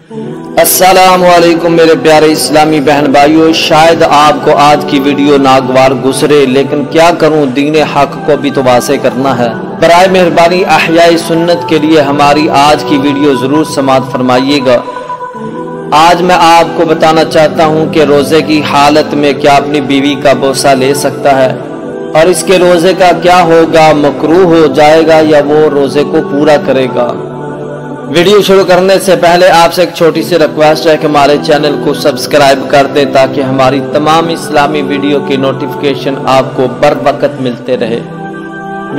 السلام علیکم میرے پیارے اسلامی بہن بھائیوں، شاید آپ کو آج کی ویڈیو ناگوار گزرے، لیکن کیا کروں، دین حق کو بھی تو واضح کرنا ہے۔ برائے مہربانی احیاء سنت کے لیے ہماری آج کی ویڈیو ضرور سماعت فرمائیے گا۔ آج میں آپ کو بتانا چاہتا ہوں کہ روزے کی حالت میں کیا اپنی بیوی کا بوسہ لے سکتا ہے، اور اس کے روزے کا کیا ہوگا، مکروہ ہو جائے گا یا وہ روزے کو پورا کرے گا۔ ویڈیو شروع کرنے سے پہلے آپ سے ایک چھوٹی سی ریکویسٹ ہے کہ ہمارے چینل کو سبسکرائب کر دیں تاکہ ہماری تمام اسلامی ویڈیو کی نوٹیفیکیشن آپ کو بر وقت ملتے رہے۔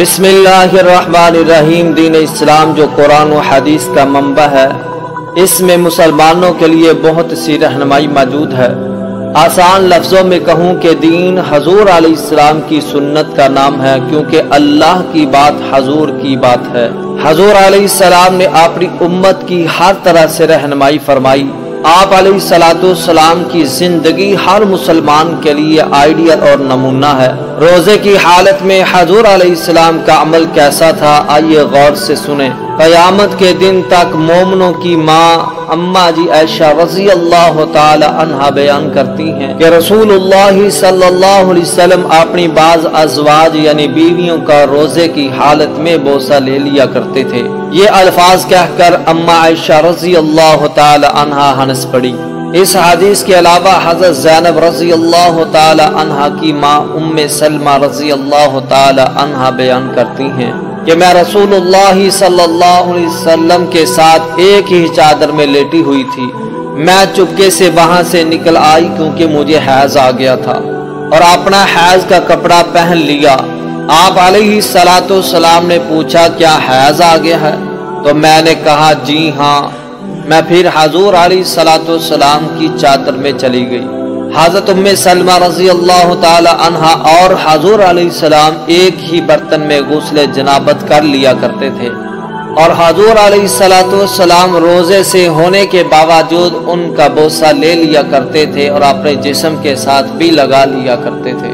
بسم اللہ الرحمن الرحیم۔ دین اسلام جو قرآن و حدیث کا منبع ہے، اس میں مسلمانوں کے لیے بہت سی رہنمائی موجود ہے۔ آسان لفظوں میں کہوں کہ دین حضور علیہ السلام کی سنت کا نام ہے، کیونکہ اللہ کی بات حضور کی بات ہے۔ حضور علیہ السلام نے اپنی امت کی ہر طرح سے رہنمائی فرمائی۔ آپ علیہ السلام کی زندگی ہر مسلمان کے لیے آئیڈیل اور نمونہ ہے۔ روزے کی حالت میں حضور علیہ السلام کا عمل کیسا تھا، آئیے غور سے سنیں۔ قیامت کے دن تک مومنوں کی ماں اماں جی عائشہ رضی اللہ تعالی عنہا بیان کرتی ہیں کہ رسول اللہ صلی اللہ علیہ وسلم اپنی بعض ازواج یعنی بیویوں کا روزے کی حالت میں بوسہ لے لیا کرتے تھے۔ یہ الفاظ کہہ کر اماں عائشہ رضی اللہ تعالی عنہا ہنس پڑی۔ اس حدیث کے علاوہ حضرت زینب رضی اللہ تعالی عنہا کی ماں ام سلمہ رضی اللہ تعالی عنہا بیان کرتی ہیں کہ میں رسول اللہ صلی اللہ علیہ وسلم کے ساتھ ایک ہی چادر میں لیٹی ہوئی تھی۔ میں چپکے سے وہاں سے نکل آئی کیونکہ مجھے حیض آ گیا تھا، اور اپنا حیض کا کپڑا پہن لیا۔ آپ علیہ السلام نے پوچھا کیا حیض آ گیا ہے؟ تو میں نے کہا جی ہاں۔ میں پھر حضور علیہ السلام کی چادر میں چلی گئی۔ حضرت ام سلمہ رضی اللہ تعالی عنہا اور حضور علیہ السلام ایک ہی برتن میں غسل جنابت کر لیا کرتے تھے، اور حضور علیہ السلام روزے سے ہونے کے باوجود ان کا بوسہ لے لیا کرتے تھے اور اپنے جسم کے ساتھ بھی لگا لیا کرتے تھے۔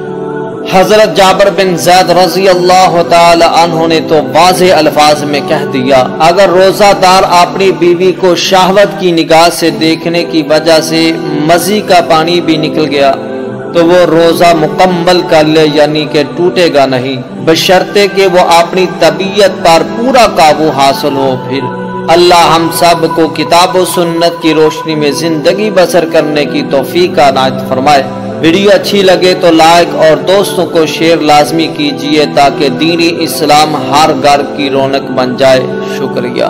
حضرت جابر بن زید رضی اللہ تعالی عنہ نے تو واضح الفاظ میں کہہ دیا، اگر روزہ دار اپنی بیوی کو شہوت کی نگاہ سے دیکھنے کی وجہ سے مزی کا پانی بھی نکل گیا تو وہ روزہ مکمل کر لے، یعنی کہ ٹوٹے گا نہیں، بشرطے کہ وہ اپنی طبیعت پر پورا قابو حاصل ہو۔ پھر اللہ ہم سب کو کتاب و سنت کی روشنی میں زندگی بسر کرنے کی توفیق عنایت فرمائے۔ ویڈیو اچھی لگے تو لائک اور دوستوں کو شیئر لازمی کیجیے تاکہ دین اسلام ہر گھر کی رونق بن جائے۔ شکریہ۔